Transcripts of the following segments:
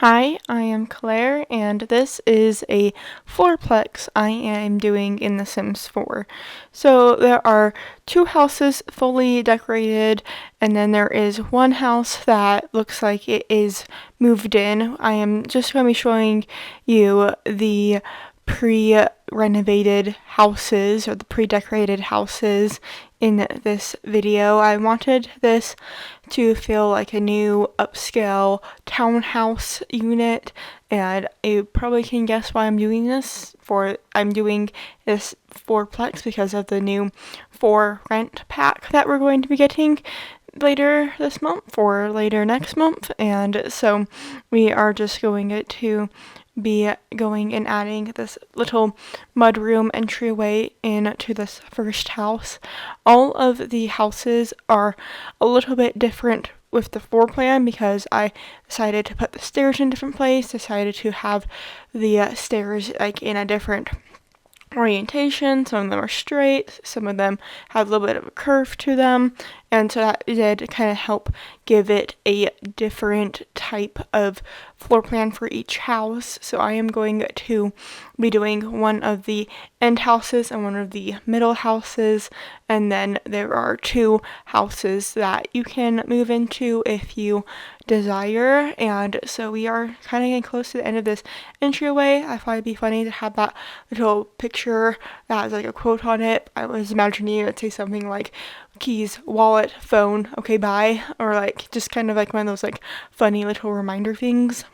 Hi, I am Claire, and this is a fourplex I am doing in The Sims 4. So there are two houses fully decorated, and then there is one house that looks like it is moved in. I am just going to be showing you the pre-renovated houses or the pre-decorated houses in this video. I wanted this to feel like a new upscale townhouse unit, and you probably can guess why I'm doing this. I'm doing this fourplex because of the new for rent pack that we're going to be getting later this month or later next month, and so we are just going to be going and adding this little mudroom entryway into this first house. All of the houses are a little bit different with the floor plan because I decided to put the stairs in a different place, decided to have the stairs like in a different orientation. Some of them are straight, some of them have a little bit of a curve to them, and so that did kind of help give it a different type of floor plan for each house. So I am going to be doing one of the end houses and one of the middle houses, and then there are two houses that you can move into if you desire. And so we are kind of getting close to the end of this entryway. I thought it'd be funny to have that little picture that has like a quote on it. I was imagining it would say something like keys, wallet, phone, okay, bye, or like just kind of like one of those like funny little reminder things.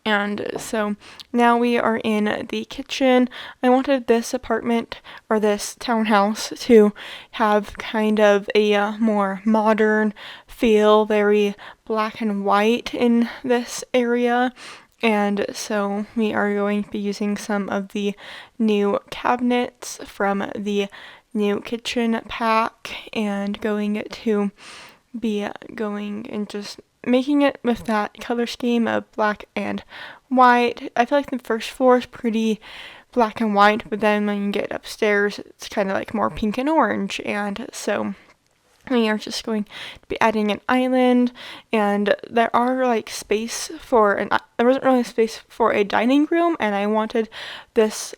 And so now we are in the kitchen. I wanted this apartment or this townhouse to have kind of a more modern feel, very black and white in this area. And so we are going to be using some of the new cabinets from the new kitchen pack and going to be going and just making it with that color scheme of black and white. I feel like the first floor is pretty black and white, but then when you get upstairs, it's kind of like more pink and orange. And so we are just going to be adding an island, and there are like there wasn't really space for a dining room, and I wanted this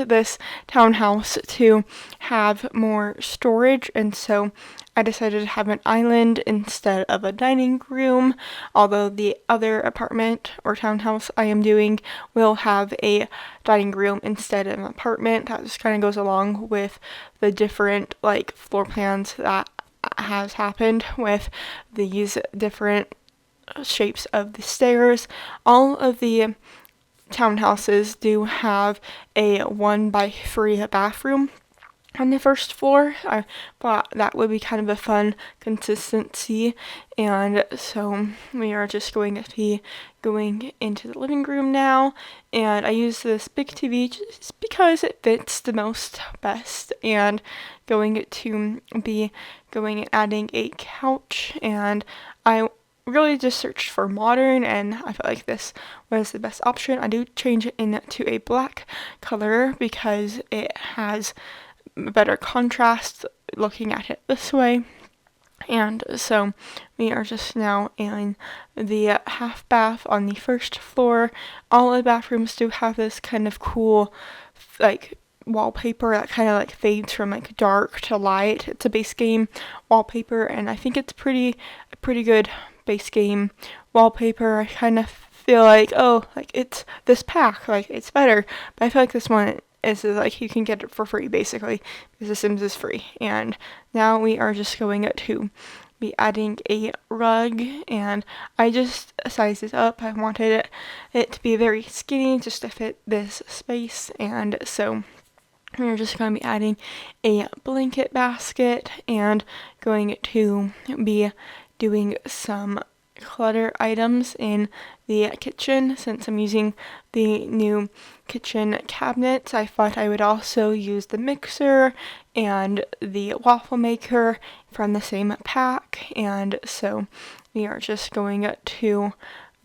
this townhouse to have more storage, and so I decided to have an island instead of a dining room, although the other apartment or townhouse I am doing will have a dining room instead of an apartment. That just kind of goes along with the different like floor plans that has happened with these different shapes of the stairs. All of the townhouses do have a 1x3 bathroom on the first floor. I thought that would be kind of a fun consistency, and so we are just going to be going into the living room now, and I use this big TV just because it fits the best, and going to be going and adding a couch, and I really just searched for modern, and I felt like this was the best option. I do change it into a black color because it has better contrast looking at it this way. And so we are just now in the half bath on the first floor. All the bathrooms do have this kind of cool like wallpaper that kind of like fades from like dark to light. It's a base game wallpaper, and I think it's pretty good base game wallpaper. I kind of feel like, oh, like it's this pack, like it's better, but I feel like this one is like you can get it for free basically because The Sims is free. And now we are just going to be adding a rug, and I just sized it up. I wanted it to be very skinny just to fit this space, and so we're just going to be adding a blanket basket and going to be doing some clutter items in the kitchen. Since I'm using the new kitchen cabinets, I thought I would also use the mixer and the waffle maker from the same pack, and so we are just going to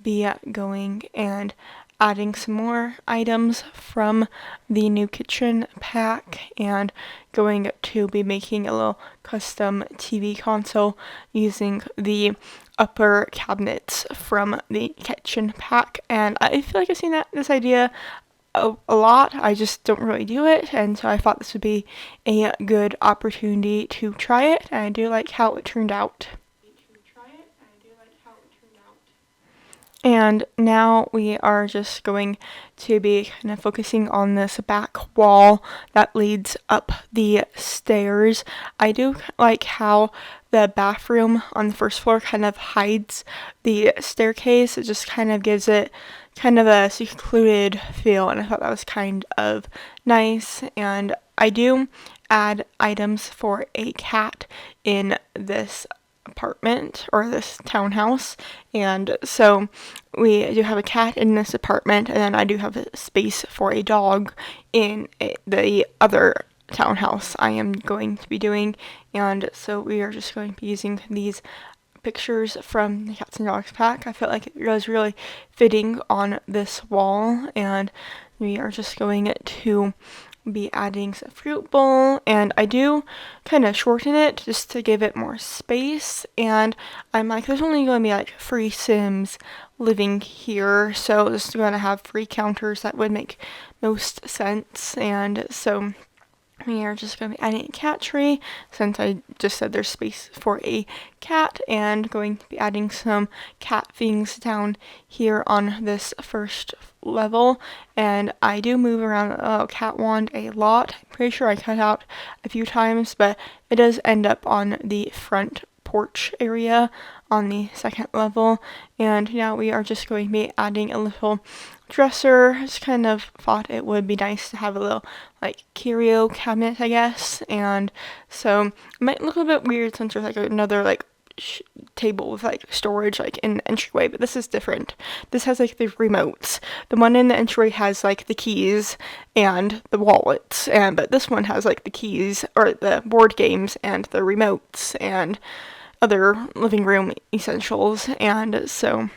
be going and adding some more items from the new kitchen pack and going to be making a little custom TV console using the upper cabinets from the kitchen pack. And I feel like I've seen this idea a lot. I just don't really do it, and so I thought this would be a good opportunity to try it, and I do like how it turned out. And now we are just going to be kind of focusing on this back wall that leads up the stairs. I do like how the bathroom on the first floor kind of hides the staircase. It just kind of gives it kind of a secluded feel, and I thought that was kind of nice. And I do add items for a cat in this apartment or this townhouse, and so we do have a cat in this apartment, and then I do have a space for a dog in the other townhouse I am going to be doing. And so we are just going to be using these pictures from the Cats and Dogs pack. I felt like it was really fitting on this wall, and we are just going to be adding a fruit bowl, and I do kind of shorten it just to give it more space. And I'm like, there's only going to be like 3 Sims living here, so this is going to have 3 counters. That would make most sense. And so we are just going to be adding a cat tree, since I just said there's space for a cat, and going to be adding some cat things down here on this first level. And I do move around a cat wand a lot. I'm pretty sure I cut out a few times, but it does end up on the front porch area on the second level. And now we are just going to be adding a little dresser. I just kind of thought it would be nice to have a little like curio cabinet, I guess. And so it might look a bit weird since there's like another like table with like storage like in the entryway, but this is different. This has like the remotes. The one in the entryway has like the keys and the wallets, and but this one has like the keys or the board games and the remotes and other living room essentials. And so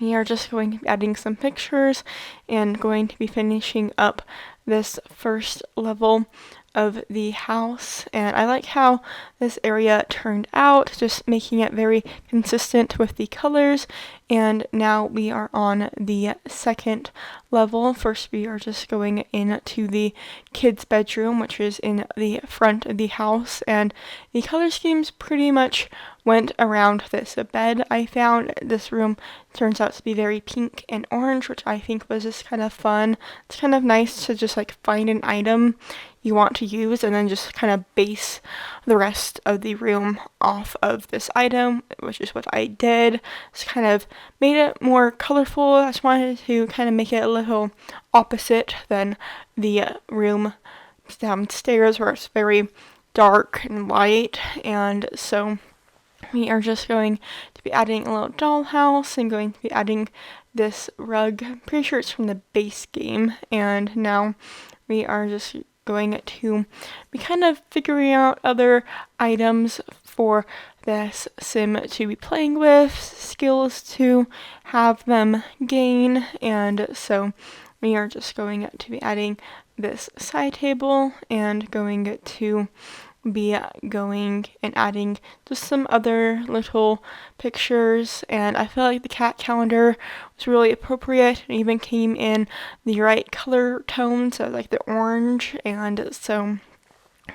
we are just going to be adding some pictures and going to be finishing up this first level of the house. And I like how this area turned out, just making it very consistent with the colors. And now we are on the second level. First, we are just going into the kids' bedroom, which is in the front of the house, and the color schemes pretty much went around this bed. I found this room turns out to be very pink and orange, which I think was just kind of fun. It's kind of nice to just like find an item you want to use and then just kind of base the rest of the room off of this item, which is what I did. It's kind of made it more colorful. I just wanted to kind of make it a little opposite than the room downstairs where it's very dark and light. And so we are just going to be adding a little dollhouse and going to be adding this rug. I'm pretty sure it's from the base game. And now we are just going to be kind of figuring out other items for this sim to be playing with, skills to have them gain. And so we are just going to be adding this side table and going to be going and adding just some other little pictures. And I feel like the cat calendar was really appropriate and even came in the right color tones, so like the orange. And so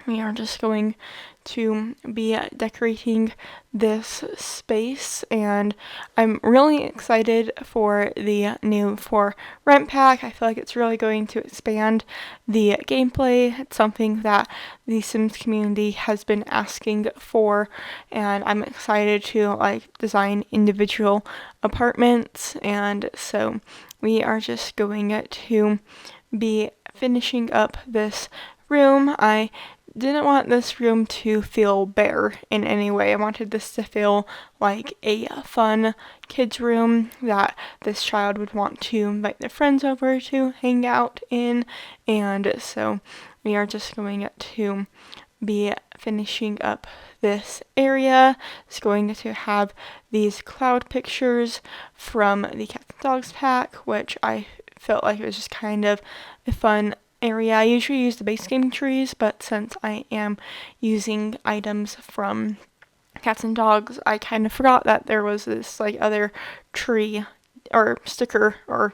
we are just going to be decorating this space, and I'm really excited for the new For Rent pack. I feel like it's really going to expand the gameplay. It's something that the Sims community has been asking for, and I'm excited to like design individual apartments. And so we are just going to be finishing up this room. I didn't want this room to feel bare in any way. I wanted this to feel like a fun kids room that this child would want to invite their friends over to hang out in. And so we are just going to be finishing up this area. It's going to have these cloud pictures from the Cats and Dogs pack, which I felt like it was just kind of a fun area. I usually use the base game trees, but since I am using items from Cats and Dogs, I kind of forgot that there was this like other tree or sticker or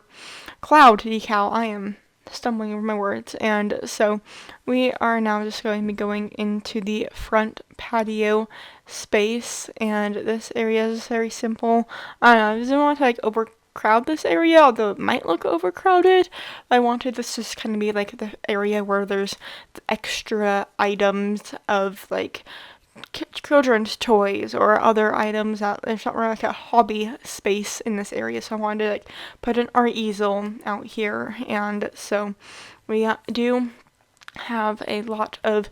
cloud decal. I am stumbling over my words. And so we are now just going to be going into the front patio space, and this area is very simple. I don't know, I didn't want to like overcrowd this area, although it might look overcrowded. I wanted this to just kind of be like the area where there's extra items of like children's toys or other items that there's not really like a hobby space in this area, so I wanted to like put an art easel out here. And so we do have a lot of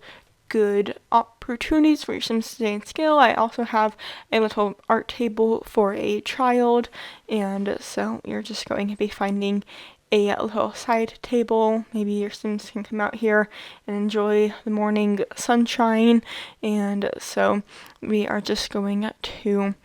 good opportunities for your Sims to gain skill. I also have a little art table for a child, and so you're just going to be finding a little side table. Maybe your Sims can come out here and enjoy the morning sunshine. And so we are just going to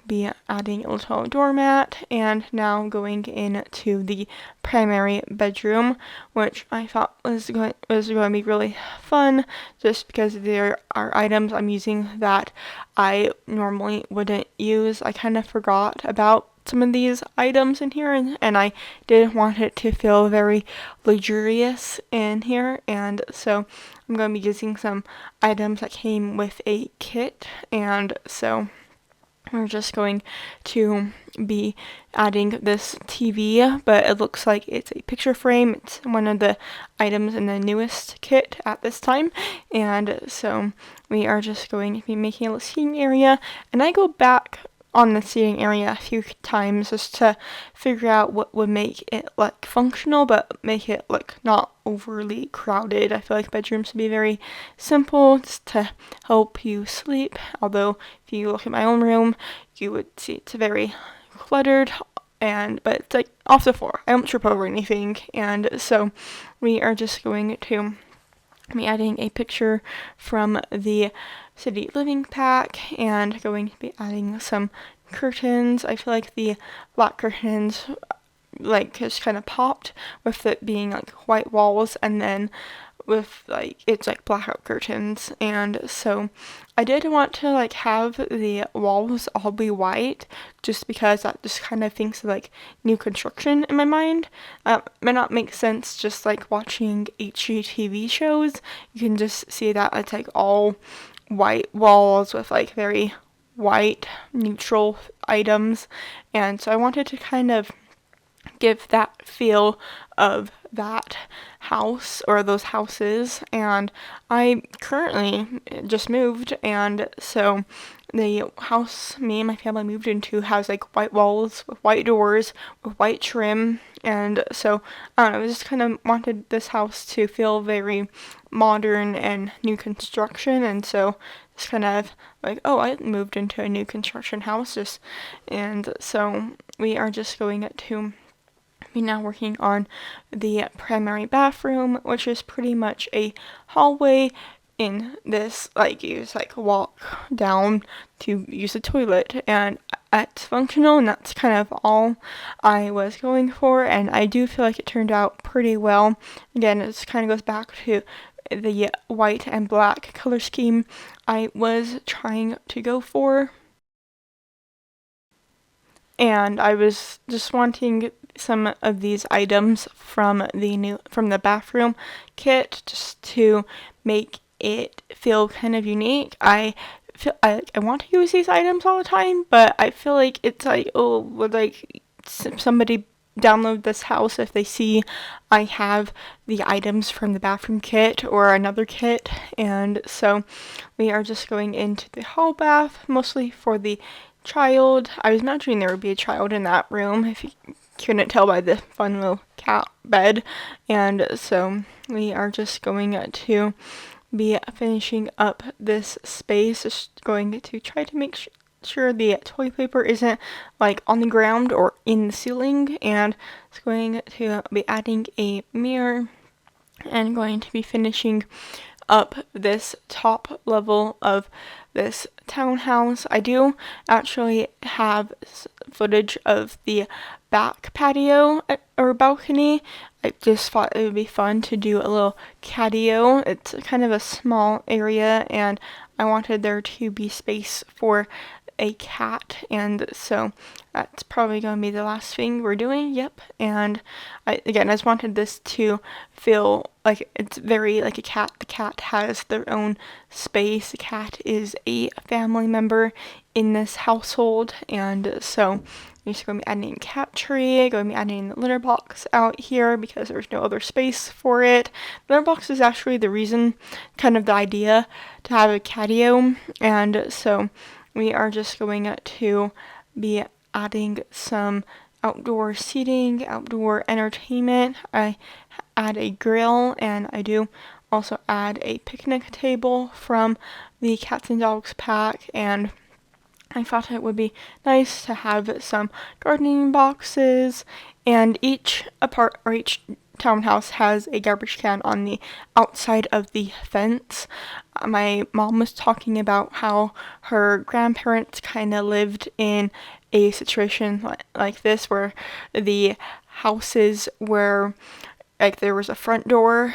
be adding a little doormat, and now going into the primary bedroom, which I thought was going to be really fun, just because there are items I'm using that I normally wouldn't use. I kind of forgot about some of these items in here, and I did want it to feel very luxurious in here, and so I'm going to be using some items that came with a kit. And so we're just going to be adding this TV, but it looks like it's a picture frame. It's one of the items in the newest kit at this time. And so we are just going to be making a little seating area. And I go back on the seating area a few times just to figure out what would make it like functional but make it like not overly crowded. I feel like bedrooms should be very simple just to help you sleep, although if you look at my own room you would see it's very cluttered, but it's like off the floor. I don't trip over anything. And so we are just going to be adding a picture from the City Living pack and going to be adding some curtains. I feel like the black curtains like just kind of popped with it being like white walls, and then with like it's like blackout curtains. And so I did want to like have the walls all be white, just because that just kind of thinks of like new construction in my mind. May not make sense just like watching HGTV shows. You can just see that it's like all white walls with like very white neutral items, and so I wanted to kind of give that feel of that house or those houses. And I currently just moved, and so the house me and my family moved into has like white walls with white doors with white trim. And so I don't know, I just kind of wanted this house to feel very modern and new construction, and so it's kind of like, oh, I moved into a new construction house. And so we are just going to be now working on the primary bathroom, which is pretty much a hallway in this, like, you just like walk down to use the toilet, and it's functional, and that's kind of all I was going for, and I do feel like it turned out pretty well. Again, it kind of goes back to the white and black color scheme I was trying to go for, and I was just wanting some of these items from the bathroom kit just to make it feel kind of unique. I want to use these items all the time, but I feel like it's like, oh, would like somebody download this house if they see I have the items from the bathroom kit or another kit. And so we are just going into the hall bath, mostly for the child. I was imagining there would be a child in that room, if you couldn't tell by the fun little cat bed. And so we are just going to be finishing up this space, just going to try to make sure the toilet paper isn't like on the ground or in the ceiling, and it's going to be adding a mirror and going to be finishing up this top level of this townhouse. I do actually have footage of the back patio or balcony. I just thought it would be fun to do a little catio. It's kind of a small area, and I wanted there to be space for a cat, and so that's probably going to be the last thing we're doing. Yep. And I just wanted this to feel like it's very like a cat. The cat has their own space. The cat is a family member in this household, and so I'm just going to be adding a cat tree, going to be adding the litter box out here because there's no other space for it. The litter box is actually the reason, kind of the idea to have a catio, and so we are just going to be adding some outdoor seating, outdoor entertainment. I add a grill, and I do also add a picnic table from the Cats and Dogs pack, and I thought it would be nice to have some gardening boxes, and each townhouse has a garbage can on the outside of the fence. My mom was talking about how her grandparents kind of lived in a situation like this, where the houses were like there was a front door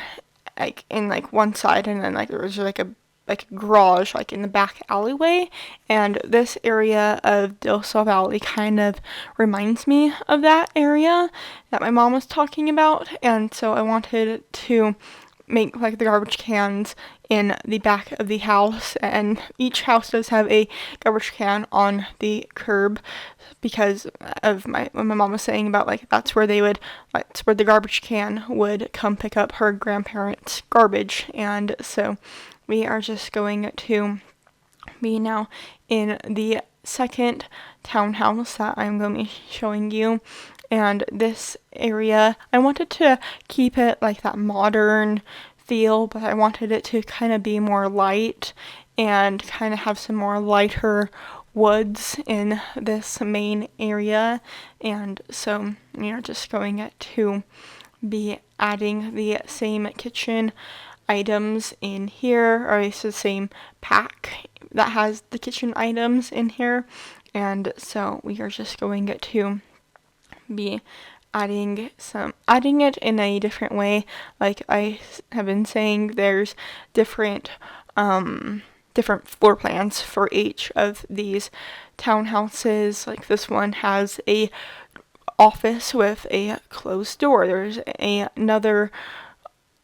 like in like one side, and then like there was like a garage like in the back alleyway, and this area of Del Sol Valley kind of reminds me of that area that my mom was talking about, and so I wanted to make like the garbage cans in the back of the house, and each house does have a garbage can on the curb because of what my mom was saying about like that's where the garbage can would come pick up her grandparents' garbage, and so we are just going to be now in the second townhouse that I'm going to be showing you. And this area, I wanted to keep it like that modern feel, but I wanted it to kind of be more light and kind of have some more lighter woods in this main area. And so we are just going to be adding the same kitchen items in here, or it's the same pack that has the kitchen items in here, and so we are just going to be adding it in a different way. Like I have been saying, there's different floor plans for each of these townhouses. Like this one has a office with a closed door. There's another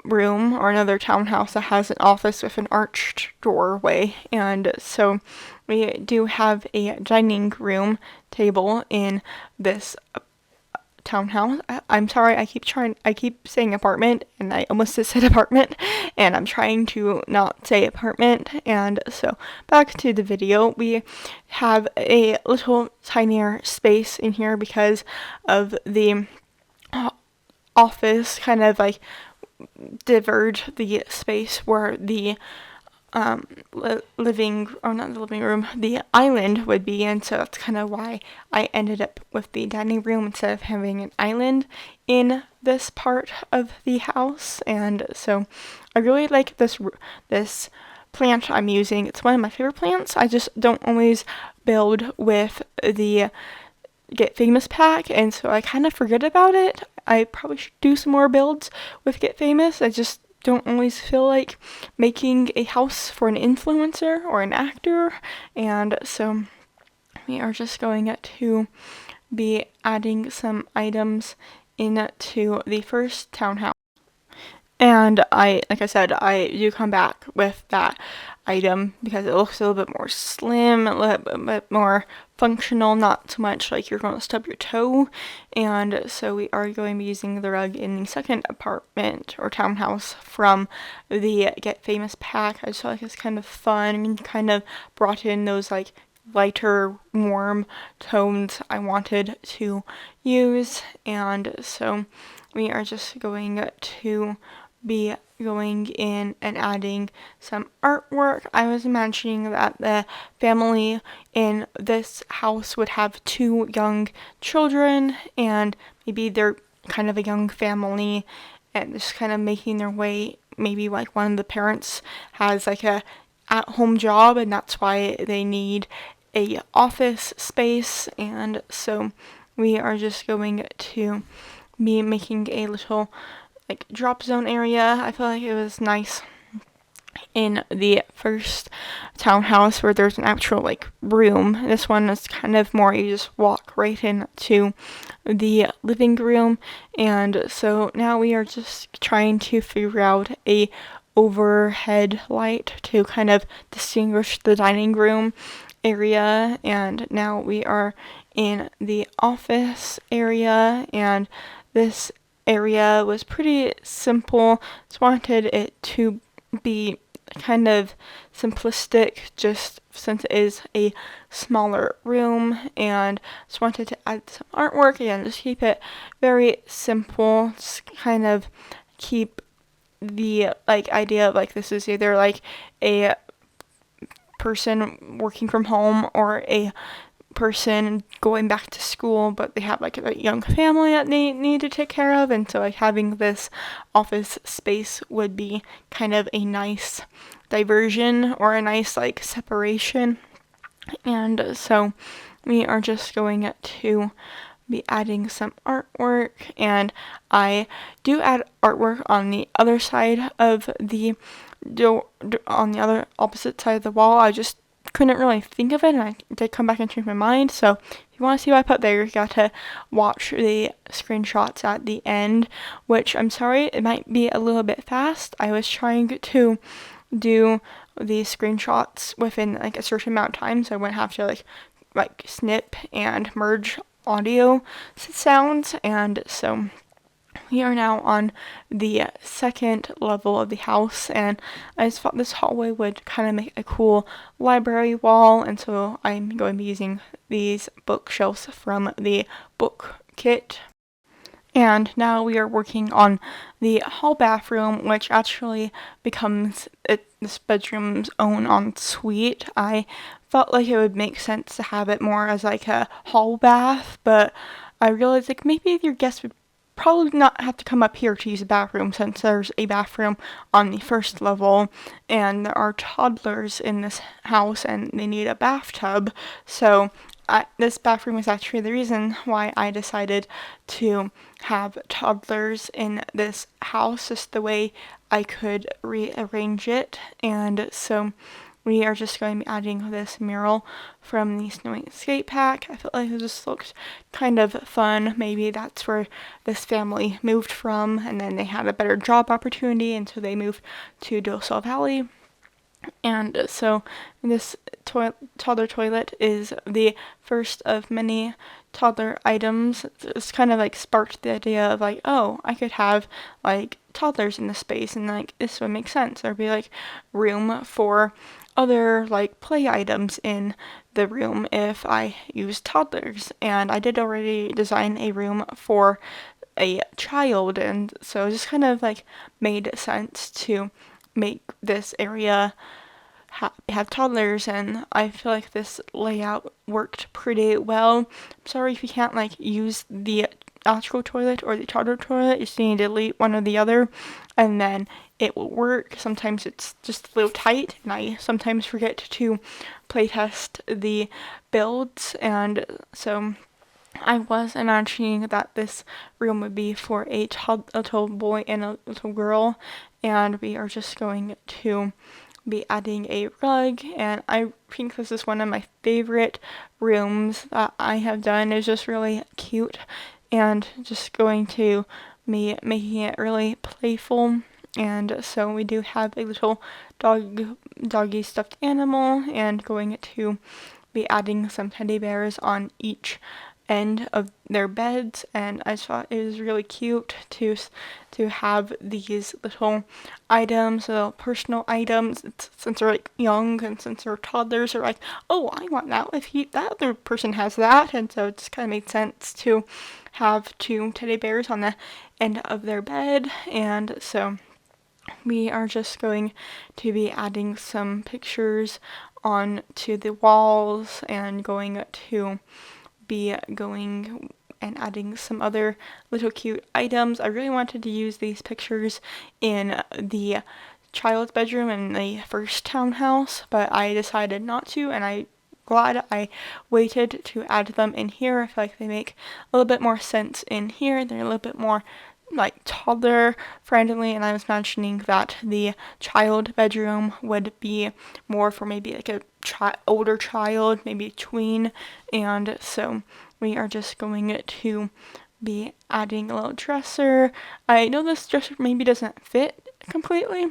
room or another townhouse that has an office with an arched doorway, and so we do have a dining room table in this townhouse. I'm sorry, I keep saying apartment, and I almost just said apartment, and I'm trying to not say apartment. And so back to the video, we have a little tinier space in here because of the office kind of like diverged the space where the not the living room, the island would be, and so that's kind of why I ended up with the dining room instead of having an island in this part of the house. And so I really like this plant I'm using. It's one of my favorite plants. I just don't always build with the Get Famous pack, and so I kind of forget about it. I probably should do some more builds with Get Famous. I just don't always feel like making a house for an influencer or an actor, and so we are just going to be adding some items into the first townhouse. And like I said, I do come back with that item because it looks a little bit more slim, a little bit more functional, not so much like you're going to stub your toe. And so we are going to be using the rug in the second apartment or townhouse from the Get Famous pack. I just felt like it's kind of fun and kind of brought in those like lighter, warm tones I wanted to use. And so we are just going to be going in and adding some artwork. I was imagining that the family in this house would have 2 young children, and maybe they're kind of a young family and just kind of making their way maybe like one of the parents has like a at-home job, and that's why they need a office space. And so we are just going to be making a little like drop zone area. I feel like it was nice in the first townhouse where there's an actual like room. This one is kind of more you just walk right into the living room. And so now we are just trying to figure out a overhead light to kind of distinguish the dining room area. And now we are in the office area, and this area was pretty simple. Just wanted it to be kind of simplistic just since it is a smaller room, and just wanted to add some artwork and just keep it very simple. Just kind of keep the like idea of like this is either like a person working from home or a person going back to school, but they have like a young family that they need to take care of, and so like having this office space would be kind of a nice diversion or a nice like separation. And so we are just going to be adding some artwork, and I do add artwork on the other side of the door, on the other opposite side of the wall. I just couldn't really think of it, and I did come back and change my mind. So if you want to see what I put there, you got to watch the screenshots at the end, which I'm sorry, it might be a little bit fast. I was trying to do the screenshots within like a certain amount of time, so I wouldn't have to like snip and merge audio sounds. And so we are now on the second level of the house, and I just thought this hallway would kind of make a cool library wall, and so I'm going to be using these bookshelves from the book kit. And now we are working on the hall bathroom, which actually becomes this bedroom's own ensuite. I felt like it would make sense to have it more as like a hall bath, but I realized like maybe your guests would probably not have to come up here to use the bathroom since there's a bathroom on the first level, and there are toddlers in this house and they need a bathtub. So this bathroom is actually the reason why I decided to have toddlers in this house, just the way I could rearrange it. And so we are just going to be adding this mural from the Snowy Escape Pack. I felt like it just looked kind of fun. Maybe that's where this family moved from, and then they had a better job opportunity, and so they moved to Dosal Valley. And so this toddler toilet is the first of many toddler items. It's kind of like sparked the idea of like, oh, I could have like toddlers in the space, and like this would make sense. There'd be like room for other like play items in the room if I use toddlers. And I did already design a room for a child, and so it just kind of like made sense to make this area have toddlers, and I feel like this layout worked pretty well. I'm sorry if you can't like use the actual toilet or the toddler toilet. You just need to delete one or the other, and then it will work. Sometimes it's just a little tight, and I sometimes forget to playtest the builds, and so I was imagining that this room would be for a little boy and a little girl, and we are just going to be adding a rug, and I think this is one of my favorite rooms that I have done. It's just really cute, and just going to be making it really playful. And so we do have a little doggy stuffed animal, and going to be adding some teddy bears on each end of their beds, and I just thought it was really cute to have these little items, little personal items. Since they're like young and since they're toddlers, are like, oh, I want that if that other person has that, and so it just kind of made sense to have two teddy bears on the end of their bed. And so we are just going to be adding some pictures on to the walls, and going to be going and adding some other little cute items. I really wanted to use these pictures in the child's bedroom in the first townhouse, but I decided not to, and I'm glad I waited to add them in here. I feel like they make a little bit more sense in here. They're a little bit more like toddler friendly, and I was mentioning that the child bedroom would be more for maybe like a older child, maybe tween, and so we are just going to be adding a little dresser. I know this dresser maybe doesn't fit completely,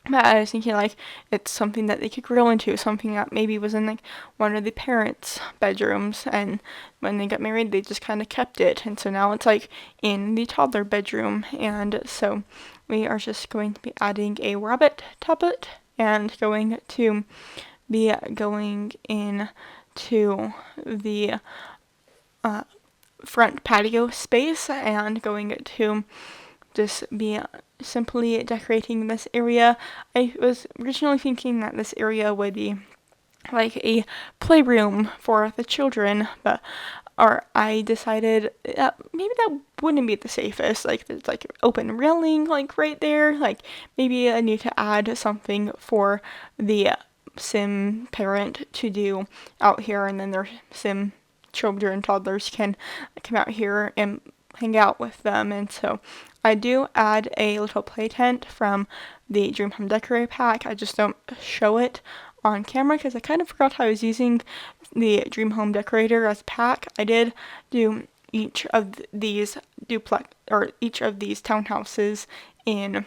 but I was thinking like it's something that they could grow into, something that maybe was in like one of the parents' bedrooms, and when they got married they just kind of kept it, and so now it's like in the toddler bedroom. And so we are just going to be adding a rabbit tablet and going to be going into the front patio space and going to just be simply decorating this area. I was originally thinking that this area would be like a playroom for the children, but I decided that maybe that wouldn't be the safest. Like there's like open railing like right there. Like maybe I need to add something for the sim parent to do out here, and then their sim children, toddlers can come out here and hang out with them. And so I do add a little play tent from the Dream Home Decorator pack. I just don't show it on camera because I kind of forgot I was using the Dream Home Decorator as a pack. I did do each of these each of these townhouses in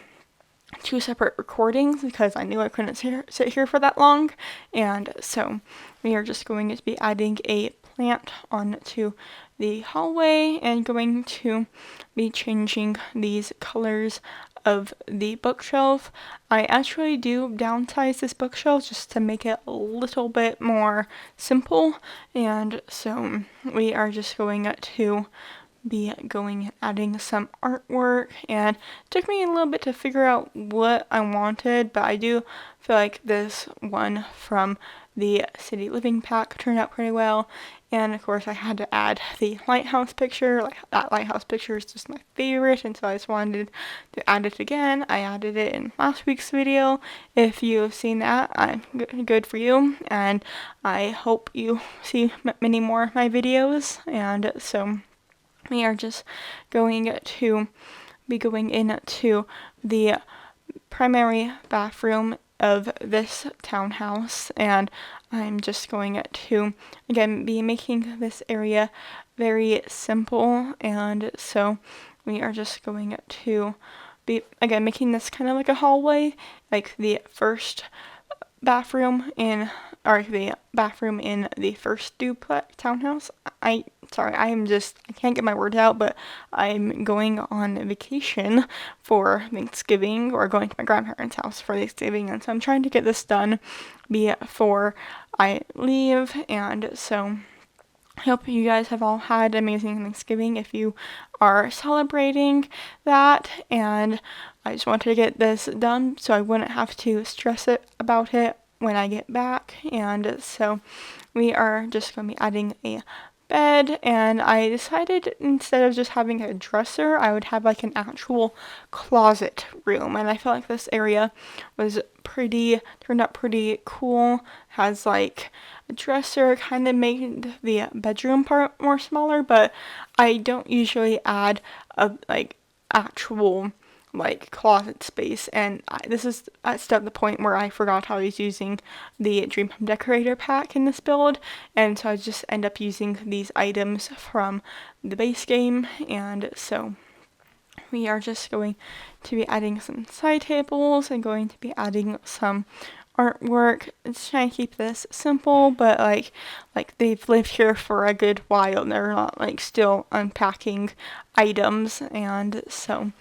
2 separate recordings because I knew I couldn't sit here for that long, and so we are just going to be adding a plant onto the hallway and going to be changing these colors of the bookshelf. I actually do downsize this bookshelf just to make it a little bit more simple, and so we are just going to be going and adding some artwork, and it took me a little bit to figure out what I wanted, but I do feel like this one from the City Living pack turned out pretty well. And of course I had to add the lighthouse picture. Like that lighthouse picture is just my favorite, and so I just wanted to add it again. I added it in last week's video. If you've seen that, good for you, and I hope you see many more of my videos. And so we are just going to be going into the primary bathroom of this townhouse, and I'm just going to again be making this area very simple, and so we are just going to be again making this kind of like a hallway, like the first bathroom in the first duplex townhouse. I can't get my words out, but I'm going on vacation for Thanksgiving, or going to my grandparents' house for Thanksgiving, and so I'm trying to get this done before I leave. And so I hope you guys have all had amazing Thanksgiving if you are celebrating that, and I just wanted to get this done so I wouldn't have to stress about it when I get back. And so we are just going to be adding a bed, and I decided instead of just having a dresser, I would have like an actual closet room, and I felt like this area turned out pretty cool. Has like a dresser, kind of made the bedroom part more smaller, but I don't usually add a like actual like closet space, and this is at the point where I forgot how I was using the Dream Home Decorator pack in this build, and so I just end up using these items from the base game. And so we are just going to be adding some side tables and going to be adding some artwork. It's trying to keep this simple, but like they've lived here for a good while and they're not like still unpacking items, and so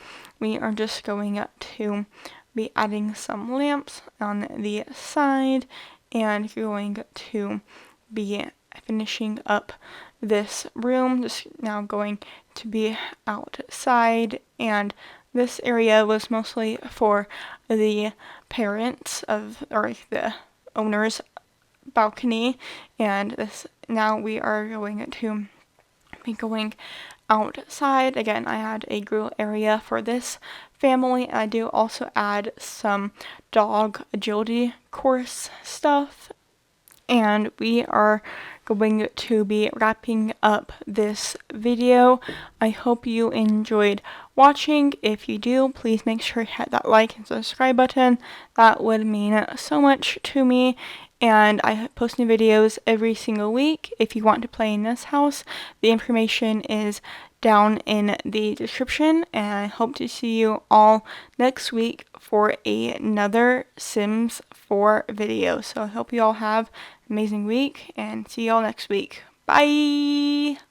we are just going to be adding some lamps on the side and going to be finishing up this room. Just now going to be outside, and this area was mostly for the parents or the owner's balcony, and now we are going to be going outside. Again, I add a grill area for this family, and I do also add some dog agility course stuff. And we are going to be wrapping up this video. I hope you enjoyed watching. If you do, please make sure to hit that like and subscribe button. That would mean so much to me. And I post new videos every single week. If you want to play in this house, the information is down in the description, and I hope to see you all next week for another Sims 4 video. So I hope you all have an amazing week, and see you all next week. Bye!